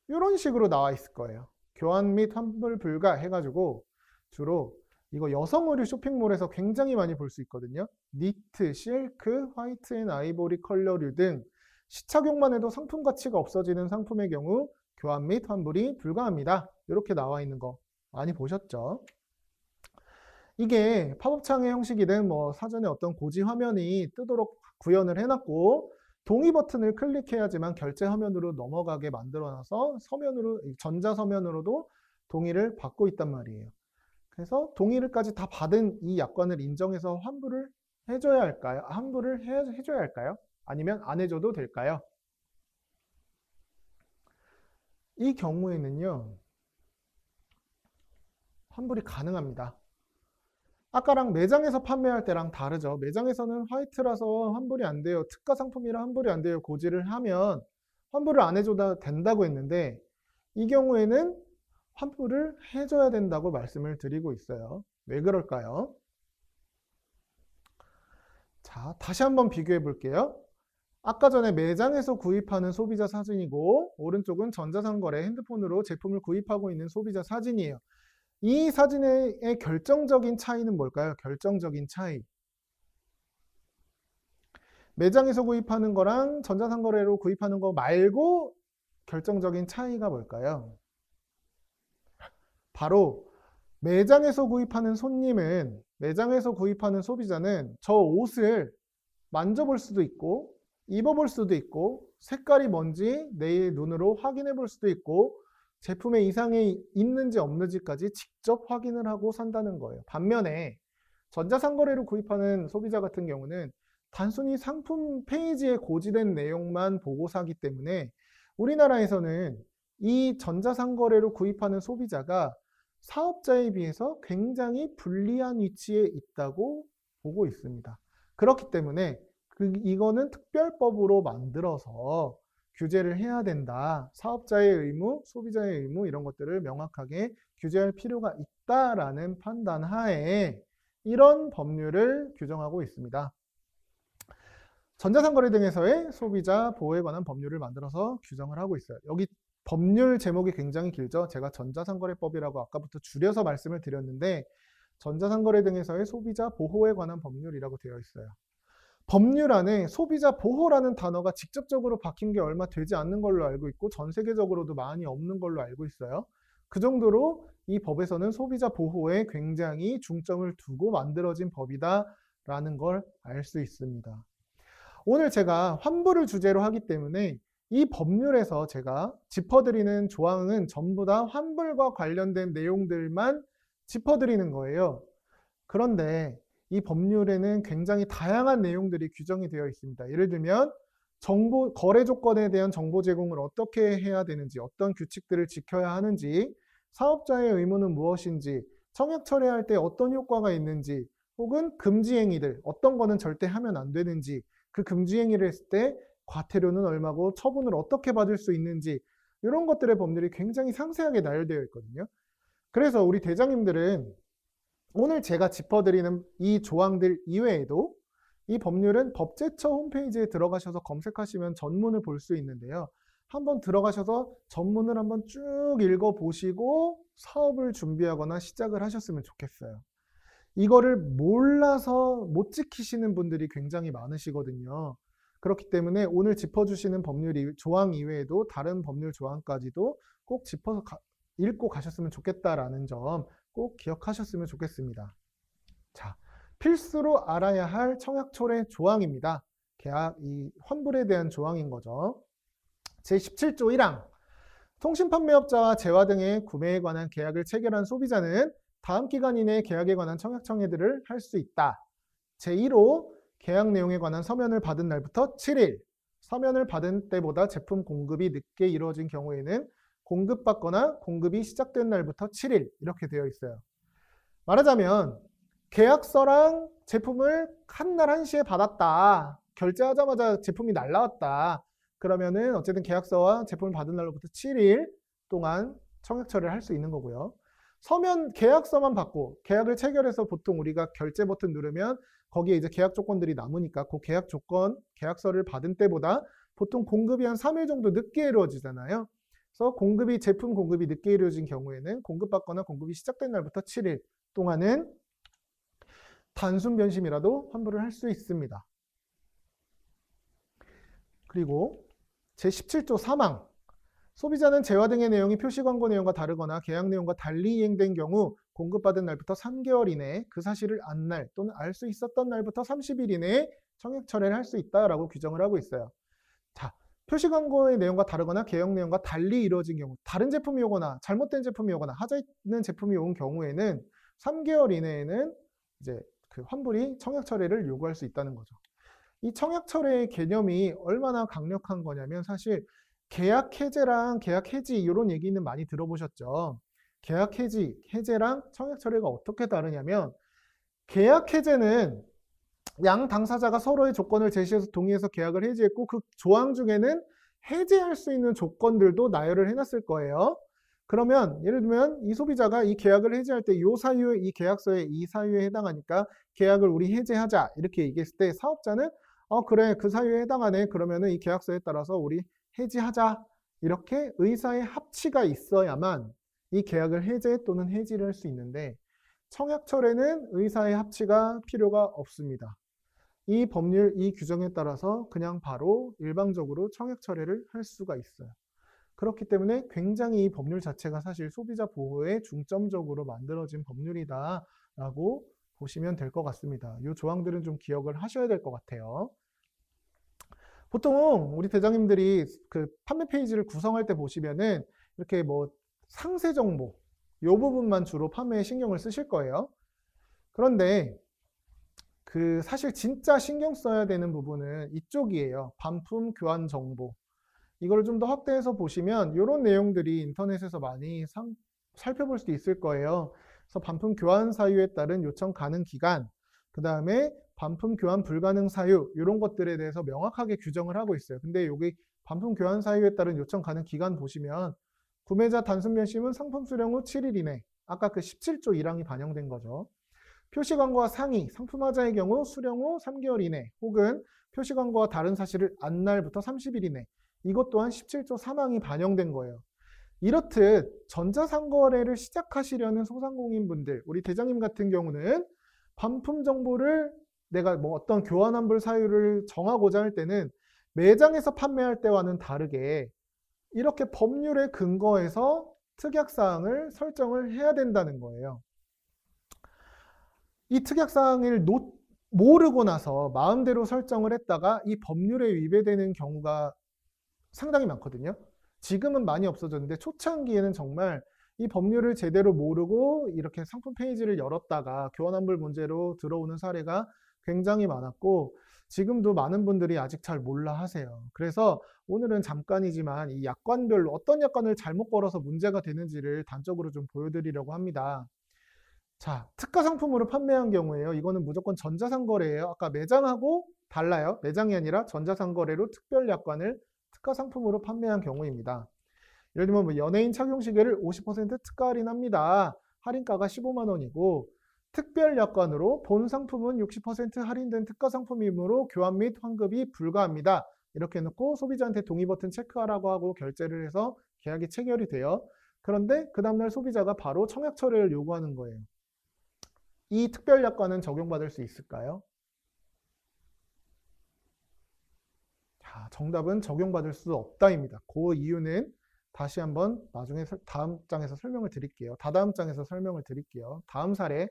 이런 식으로 나와 있을 거예요. 교환 및 환불 불가 해가지고 주로 이거 여성 의류 쇼핑몰에서 굉장히 많이 볼 수 있거든요. 니트, 실크, 화이트 앤 아이보리 컬러류 등 시착용만 해도 상품 가치가 없어지는 상품의 경우 교환 및 환불이 불가합니다. 이렇게 나와 있는 거 많이 보셨죠? 이게 팝업창의 형식이든 뭐 사전에 어떤 고지 화면이 뜨도록 구현을 해놨고 동의 버튼을 클릭해야지만 결제 화면으로 넘어가게 만들어놔서 서면으로 전자 서면으로도 동의를 받고 있단 말이에요. 그래서 동의를까지 다 받은 이 약관을 인정해서 환불을 해줘야 할까요? 환불을 해줘야 할까요? 아니면 안 해줘도 될까요? 이 경우에는요, 환불이 가능합니다. 아까랑 매장에서 판매할 때랑 다르죠. 매장에서는 화이트라서 환불이 안 돼요. 특가 상품이라 환불이 안 돼요. 고지를 하면 환불을 안 해줘도 된다고 했는데 이 경우에는 환불을 해줘야 된다고 말씀을 드리고 있어요. 왜 그럴까요? 자, 다시 한번 비교해 볼게요. 아까 전에 매장에서 구입하는 소비자 사진이고 오른쪽은 전자상거래 핸드폰으로 제품을 구입하고 있는 소비자 사진이에요. 이 사진의 결정적인 차이는 뭘까요? 결정적인 차이. 매장에서 구입하는 거랑 전자상거래로 구입하는 거 말고 결정적인 차이가 뭘까요? 바로 매장에서 구입하는 손님은, 매장에서 구입하는 소비자는 저 옷을 만져볼 수도 있고 입어볼 수도 있고 색깔이 뭔지 내 눈으로 확인해 볼 수도 있고 제품에 이상이 있는지 없는지까지 직접 확인을 하고 산다는 거예요. 반면에 전자상거래로 구입하는 소비자 같은 경우는 단순히 상품 페이지에 고지된 내용만 보고 사기 때문에 우리나라에서는 이 전자상거래로 구입하는 소비자가 사업자에 비해서 굉장히 불리한 위치에 있다고 보고 있습니다. 그렇기 때문에 이거는 특별법으로 만들어서 규제를 해야 된다. 사업자의 의무, 소비자의 의무 이런 것들을 명확하게 규제할 필요가 있다라는 판단 하에 이런 법률을 규정하고 있습니다. 전자상거래 등에서의 소비자 보호에 관한 법률을 만들어서 규정을 하고 있어요. 여기 법률 제목이 굉장히 길죠. 제가 전자상거래법이라고 아까부터 줄여서 말씀을 드렸는데 전자상거래 등에서의 소비자 보호에 관한 법률이라고 되어 있어요. 법률 안에 소비자 보호라는 단어가 직접적으로 박힌 게 얼마 되지 않는 걸로 알고 있고 전 세계적으로도 많이 없는 걸로 알고 있어요. 그 정도로 이 법에서는 소비자 보호에 굉장히 중점을 두고 만들어진 법이다라는 걸 알 수 있습니다. 오늘 제가 환불을 주제로 하기 때문에 이 법률에서 제가 짚어드리는 조항은 전부 다 환불과 관련된 내용들만 짚어드리는 거예요. 그런데 이 법률에는 굉장히 다양한 내용들이 규정이 되어 있습니다. 예를 들면 거래 조건에 대한 정보 제공을 어떻게 해야 되는지, 어떤 규칙들을 지켜야 하는지, 사업자의 의무는 무엇인지, 청약 철회할 때 어떤 효과가 있는지, 혹은 금지 행위들, 어떤 거는 절대 하면 안 되는지, 그 금지 행위를 했을 때 과태료는 얼마고 처분을 어떻게 받을 수 있는지 이런 것들의 법률이 굉장히 상세하게 나열되어 있거든요. 그래서 우리 대장님들은 오늘 제가 짚어드리는 이 조항들 이외에도 이 법률은 법제처 홈페이지에 들어가셔서 검색하시면 전문을 볼 수 있는데요. 한번 들어가셔서 전문을 한번 쭉 읽어보시고 사업을 준비하거나 시작을 하셨으면 좋겠어요. 이거를 몰라서 못 지키시는 분들이 굉장히 많으시거든요. 그렇기 때문에 오늘 짚어주시는 법률 조항 이외에도 다른 법률 조항까지도 꼭 짚어서 읽고 가셨으면 좋겠다라는 점 꼭 기억하셨으면 좋겠습니다. 자, 필수로 알아야 할 청약철회 조항입니다. 이 환불에 대한 조항인 거죠. 제17조 1항 통신판매업자와 재화 등의 구매에 관한 계약을 체결한 소비자는 다음 기간 이내에 계약에 관한 청약 청해들을 할 수 있다. 제1호 계약 내용에 관한 서면을 받은 날부터 7일, 서면을 받은 때보다 제품 공급이 늦게 이루어진 경우에는 공급받거나 공급이 시작된 날부터 7일 이렇게 되어 있어요. 말하자면 계약서랑 제품을 한날 1시에 받았다. 결제하자마자 제품이 날라왔다. 그러면은 어쨌든 계약서와 제품을 받은 날로부터 7일 동안 청약 처리를 할 수 있는 거고요. 서면 계약서만 받고 계약을 체결해서 보통 우리가 결제 버튼 누르면 거기에 이제 계약 조건들이 남으니까 그 계약 조건, 계약서를 받은 때보다 보통 공급이 한 3일 정도 늦게 이루어지잖아요. 그래서 제품 공급이 늦게 이루어진 경우에는 공급받거나 공급이 시작된 날부터 7일 동안은 단순 변심이라도 환불을 할 수 있습니다. 그리고 제17조 3항 소비자는 재화 등의 내용이 표시 광고 내용과 다르거나 계약 내용과 달리 이행된 경우 공급받은 날부터 3개월 이내에 그 사실을 안 날 또는 알 수 있었던 날부터 30일 이내에 청약 철회를 할 수 있다라고 규정을 하고 있어요. 자, 표시 광고의 내용과 다르거나 계약 내용과 달리 이루어진 경우, 다른 제품이 오거나 잘못된 제품이 오거나 하자 있는 제품이 온 경우에는 3개월 이내에는 이제 그 환불이 청약 철회를 요구할 수 있다는 거죠. 이 청약 철회의 개념이 얼마나 강력한 거냐면 사실 계약 해제랑 계약 해지 이런 얘기는 많이 들어보셨죠. 계약 해제랑 청약 철회가 어떻게 다르냐면 계약 해제는 양 당사자가 서로의 조건을 제시해서 동의해서 계약을 해지했고 그 조항 중에는 해제할 수 있는 조건들도 나열을 해놨을 거예요. 그러면 예를 들면 이 소비자가 이 계약을 해지할 때 이 사유에 이 계약서에 이 사유에 해당하니까 계약을 우리 해제하자 이렇게 얘기했을 때 사업자는 그래 그 사유에 해당하네 그러면은 이 계약서에 따라서 우리 해지하자 이렇게 의사의 합치가 있어야만 이 계약을 해제 또는 해지를 할 수 있는데 청약철에는 의사의 합치가 필요가 없습니다. 이 법률, 이 규정에 따라서 그냥 바로 일방적으로 청약 철회를 할 수가 있어요. 그렇기 때문에 굉장히 이 법률 자체가 사실 소비자 보호에 중점적으로 만들어진 법률이다라고 보시면 될 것 같습니다. 이 조항들은 좀 기억을 하셔야 될 것 같아요. 보통 우리 대장님들이 그 판매 페이지를 구성할 때 보시면은 이렇게 뭐 상세 정보, 이 부분만 주로 판매에 신경을 쓰실 거예요. 그런데 그 사실 진짜 신경 써야 되는 부분은 이쪽이에요. 반품 교환 정보. 이걸 좀 더 확대해서 보시면 이런 내용들이 인터넷에서 많이 살펴볼 수 있을 거예요. 그래서 반품 교환 사유에 따른 요청 가능 기간, 그 다음에 반품 교환 불가능 사유 이런 것들에 대해서 명확하게 규정을 하고 있어요. 근데 여기 반품 교환 사유에 따른 요청 가능 기간 보시면 구매자 단순 변심은 상품 수령 후 7일 이내, 아까 그 17조 1항이 반영된 거죠. 표시 광고와 상의, 상품 하자의 경우 수령 후 3개월 이내 혹은 표시 광고와 다른 사실을 안 날부터 30일 이내 이것 또한 17조 3항이 반영된 거예요. 이렇듯 전자상거래를 시작하시려는 소상공인분들, 우리 대장님 같은 경우는 반품 정보를 내가 뭐 어떤 교환환불 사유를 정하고자 할 때는 매장에서 판매할 때와는 다르게 이렇게 법률에 근거해서 특약사항을 설정을 해야 된다는 거예요. 이 특약사항을 모르고 나서 마음대로 설정을 했다가 이 법률에 위배되는 경우가 상당히 많거든요. 지금은 많이 없어졌는데 초창기에는 정말 이 법률을 제대로 모르고 이렇게 상품 페이지를 열었다가 교환환불 문제로 들어오는 사례가 굉장히 많았고 지금도 많은 분들이 아직 잘 몰라 하세요. 그래서 오늘은 잠깐이지만 이 약관별로 어떤 약관을 잘못 걸어서 문제가 되는지를 단적으로 좀 보여드리려고 합니다. 자, 특가 상품으로 판매한 경우에요. 이거는 무조건 전자상거래예요. 아까 매장하고 달라요. 매장이 아니라 전자상거래로 특별 약관을 특가 상품으로 판매한 경우입니다. 예를 들면 뭐 연예인 착용시계를 50% 특가 할인합니다. 할인가가 15만 원이고 특별 약관으로 본 상품은 60% 할인된 특가 상품이므로 교환 및 환급이 불가합니다. 이렇게 해놓고 소비자한테 동의 버튼 체크하라고 하고 결제를 해서 계약이 체결이 돼요. 그런데 그 다음날 소비자가 바로 청약 철회를 요구하는 거예요. 이 특별 약관은 적용받을 수 있을까요? 자, 정답은 적용받을 수 없다입니다. 그 이유는 다시 한번 나중에 다음 장에서 설명을 드릴게요. 다다음 장에서 설명을 드릴게요. 다음 사례.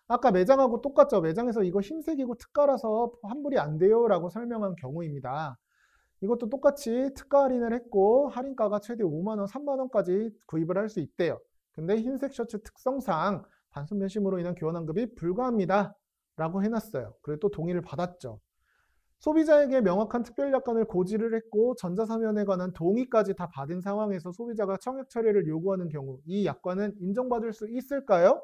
아까 매장하고 똑같죠? 매장에서 이거 흰색이고 특가라서 환불이 안 돼요 라고 설명한 경우입니다. 이것도 똑같이 특가 할인을 했고 할인가가 최대 5만 원, 3만 원까지 구입을 할 수 있대요. 근데 흰색 셔츠 특성상 단순 변심으로 인한 교환환급이 불가합니다 라고 해놨어요. 그리고 또 동의를 받았죠. 소비자에게 명확한 특별약관을 고지를 했고 전자사면에 관한 동의까지 다 받은 상황에서 소비자가 청약 처리를 요구하는 경우 이 약관은 인정받을 수 있을까요?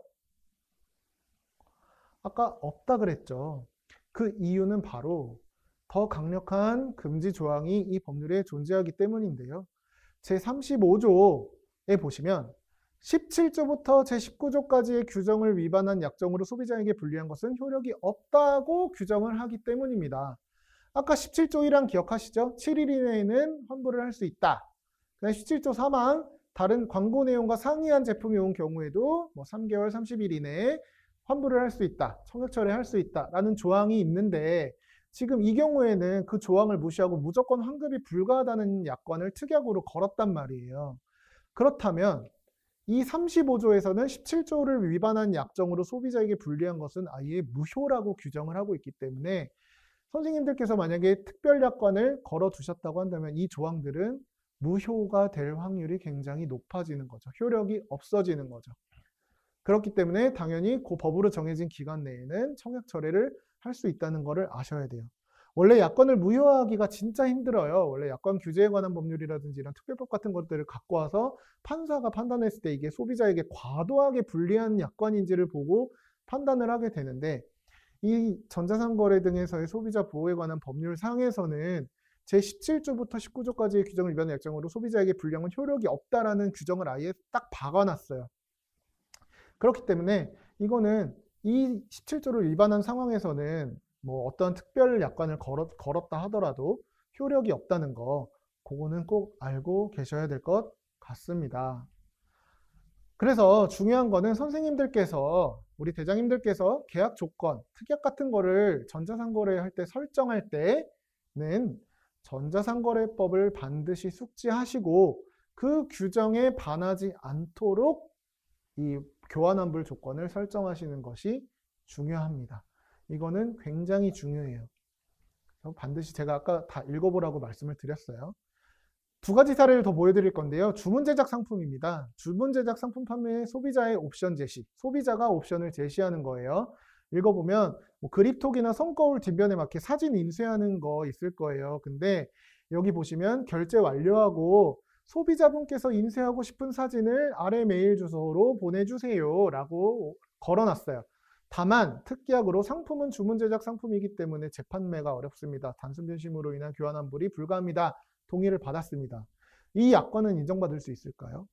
아까 없다 그랬죠. 그 이유는 바로 더 강력한 금지 조항이 이 법률에 존재하기 때문인데요. 제35조에 보시면 17조부터 제19조까지의 규정을 위반한 약정으로 소비자에게 불리한 것은 효력이 없다고 규정을 하기 때문입니다. 아까 17조 1항 기억하시죠? 7일 이내에는 환불을 할 수 있다. 그다음 17조 3항 다른 광고 내용과 상이한 제품이 온 경우에도 뭐 3개월 30일 이내에 환불을 할 수 있다. 청약 철회할 수 있다라는 조항이 있는데 지금 이 경우에는 그 조항을 무시하고 무조건 환급이 불가하다는 약관을 특약으로 걸었단 말이에요. 그렇다면 이 35조에서는 17조를 위반한 약정으로 소비자에게 불리한 것은 아예 무효라고 규정을 하고 있기 때문에 선생님들께서 만약에 특별약관을 걸어두셨다고 한다면 이 조항들은 무효가 될 확률이 굉장히 높아지는 거죠. 효력이 없어지는 거죠. 그렇기 때문에 당연히 그 법으로 정해진 기간 내에는 청약 철회를 할 수 있다는 것을 아셔야 돼요. 원래 약관을 무효화하기가 진짜 힘들어요. 원래 약관 규제에 관한 법률이라든지 이런 특별법 같은 것들을 갖고 와서 판사가 판단했을 때 이게 소비자에게 과도하게 불리한 약관인지를 보고 판단을 하게 되는데 이 전자상거래 등에서의 소비자 보호에 관한 법률 상에서는 제17조부터 19조까지의 규정을 위반한 약정으로 소비자에게 불리한 효력이 없다라는 규정을 아예 딱 박아놨어요. 그렇기 때문에 이거는 이 17조를 위반한 상황에서는 뭐 어떤 특별 약관을 걸었다 하더라도 효력이 없다는 거 그거는 꼭 알고 계셔야 될 것 같습니다. 그래서 중요한 거는 선생님들께서 우리 대장님들께서 계약 조건, 특약 같은 거를 전자상거래 할 때 설정할 때는 전자상거래법을 반드시 숙지하시고 그 규정에 반하지 않도록 이 교환환불 조건을 설정하시는 것이 중요합니다. 이거는 굉장히 중요해요. 반드시 제가 아까 다 읽어보라고 말씀을 드렸어요. 두 가지 사례를 더 보여드릴 건데요. 주문 제작 상품입니다. 주문 제작 상품 판매의 소비자의 옵션 제시. 소비자가 옵션을 제시하는 거예요. 읽어보면 뭐 그립톡이나 성거울 뒷면에 맞게 사진 인쇄하는 거 있을 거예요. 근데 여기 보시면 결제 완료하고 소비자분께서 인쇄하고 싶은 사진을 아래 메일 주소로 보내주세요 라고 걸어놨어요. 다만 특약으로 상품은 주문 제작 상품이기 때문에 재판매가 어렵습니다. 단순 변심으로 인한 교환환불이 불가합니다. 동의를 받았습니다. 이 약관은 인정받을 수 있을까요?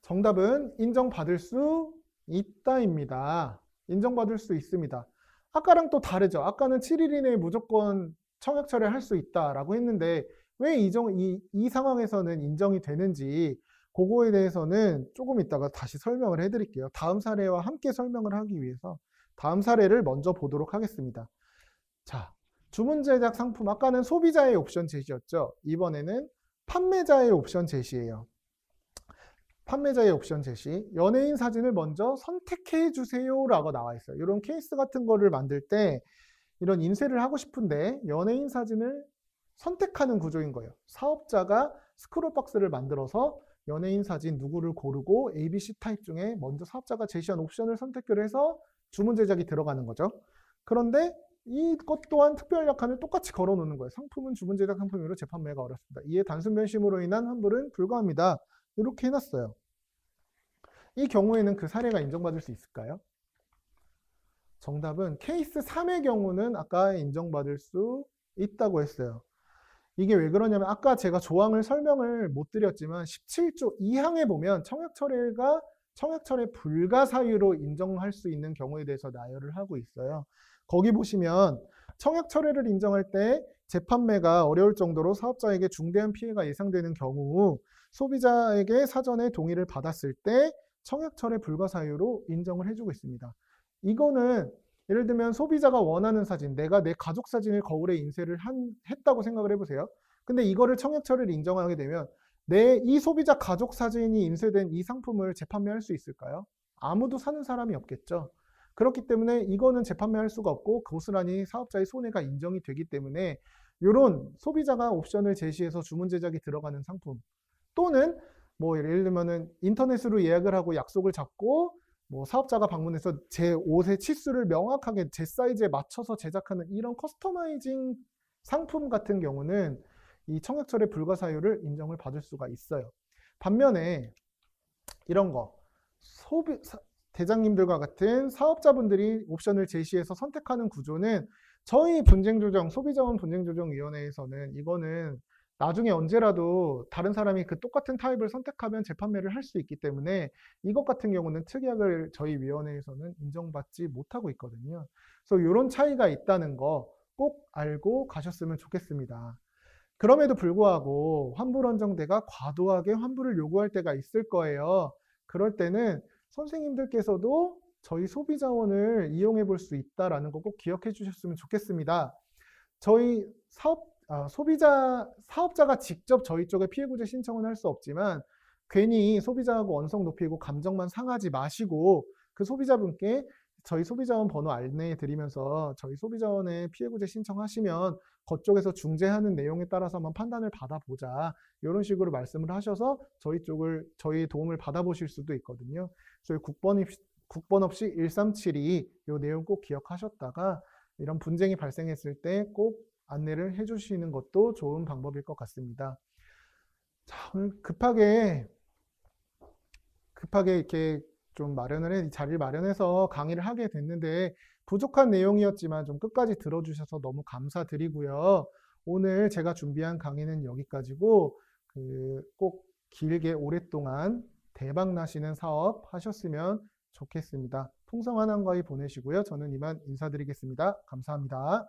정답은 인정받을 수 있다입니다. 인정받을 수 있습니다. 아까랑 또 다르죠. 아까는 7일 이내에 무조건 청약 철회할 수 있다라고 했는데 왜 이 상황에서는 인정이 되는지 그거에 대해서는 조금 이따가 다시 설명을 해드릴게요. 다음 사례와 함께 설명을 하기 위해서 다음 사례를 먼저 보도록 하겠습니다. 자, 주문 제작 상품, 아까는 소비자의 옵션 제시였죠. 이번에는 판매자의 옵션 제시예요. 판매자의 옵션 제시. 연예인 사진을 먼저 선택해 주세요라고 나와 있어요. 이런 케이스 같은 거를 만들 때 이런 인쇄를 하고 싶은데 연예인 사진을 선택하는 구조인 거예요. 사업자가 스크롤 박스를 만들어서 연예인 사진 누구를 고르고 ABC 타입 중에 먼저 사업자가 제시한 옵션을 선택을 해서 주문 제작이 들어가는 거죠. 그런데 이것 또한 특별 약관을 똑같이 걸어 놓는 거예요. 상품은 주문 제작 상품으로 재판매가 어렵습니다. 이에 단순 변심으로 인한 환불은 불가합니다. 이렇게 해놨어요. 이 경우에는 그 사례가 인정받을 수 있을까요? 정답은 케이스 3의 경우는 아까 인정받을 수 있다고 했어요. 이게 왜 그러냐면 아까 제가 조항을 설명을 못 드렸지만 17조 2항에 보면 청약철의 불가 사유로 인정할 수 있는 경우에 대해서 나열을 하고 있어요. 거기 보시면 청약 철회를 인정할 때 재판매가 어려울 정도로 사업자에게 중대한 피해가 예상되는 경우 소비자에게 사전에 동의를 받았을 때 청약 철회 불가 사유로 인정을 해주고 있습니다. 이거는 예를 들면 소비자가 원하는 사진, 내가 내 가족 사진을 거울에 인쇄를 했다고 생각을 해보세요. 근데 이거를 청약 철회를 인정하게 되면 이 소비자 가족 사진이 인쇄된 이 상품을 재판매할 수 있을까요? 아무도 사는 사람이 없겠죠. 그렇기 때문에 이거는 재판매할 수가 없고 고스란히 사업자의 손해가 인정이 되기 때문에 이런 소비자가 옵션을 제시해서 주문 제작이 들어가는 상품 또는 뭐 예를 들면은 인터넷으로 예약을 하고 약속을 잡고 뭐 사업자가 방문해서 제 옷의 치수를 명확하게 제 사이즈에 맞춰서 제작하는 이런 커스터마이징 상품 같은 경우는 이 청약철의 불가 사유를 인정을 받을 수가 있어요. 반면에 이런 거 대장님들과 같은 사업자분들이 옵션을 제시해서 선택하는 구조는 저희 소비자원 분쟁조정위원회에서는 이거는 나중에 언제라도 다른 사람이 그 똑같은 타입을 선택하면 재판매를 할 수 있기 때문에 이것 같은 경우는 특약을 저희 위원회에서는 인정받지 못하고 있거든요. 그래서 이런 차이가 있다는 거 꼭 알고 가셨으면 좋겠습니다. 그럼에도 불구하고 환불원정대가 과도하게 환불을 요구할 때가 있을 거예요. 그럴 때는 선생님들께서도 저희 소비자원을 이용해 볼 수 있다는 거 꼭 기억해 주셨으면 좋겠습니다. 저희 사업자가 직접 저희 쪽에 피해구제 신청은 할 수 없지만 괜히 소비자하고 언성 높이고 감정만 상하지 마시고 그 소비자분께 저희 소비자원 번호 안내해 드리면서 저희 소비자원에 피해구제 신청하시면 그쪽에서 중재하는 내용에 따라서 한번 판단을 받아보자. 이런 식으로 말씀을 하셔서 저희 도움을 받아보실 수도 있거든요. 저희 국번 없이 1372 이 내용 꼭 기억하셨다가 이런 분쟁이 발생했을 때 꼭 안내를 해주시는 것도 좋은 방법일 것 같습니다. 자, 오늘 급하게 이렇게 좀 자리를 마련해서 강의를 하게 됐는데 부족한 내용이었지만 좀 끝까지 들어주셔서 너무 감사드리고요. 오늘 제가 준비한 강의는 여기까지고 꼭 길게 오랫동안 대박 나시는 사업 하셨으면 좋겠습니다. 풍성한 한가위 보내시고요. 저는 이만 인사드리겠습니다. 감사합니다.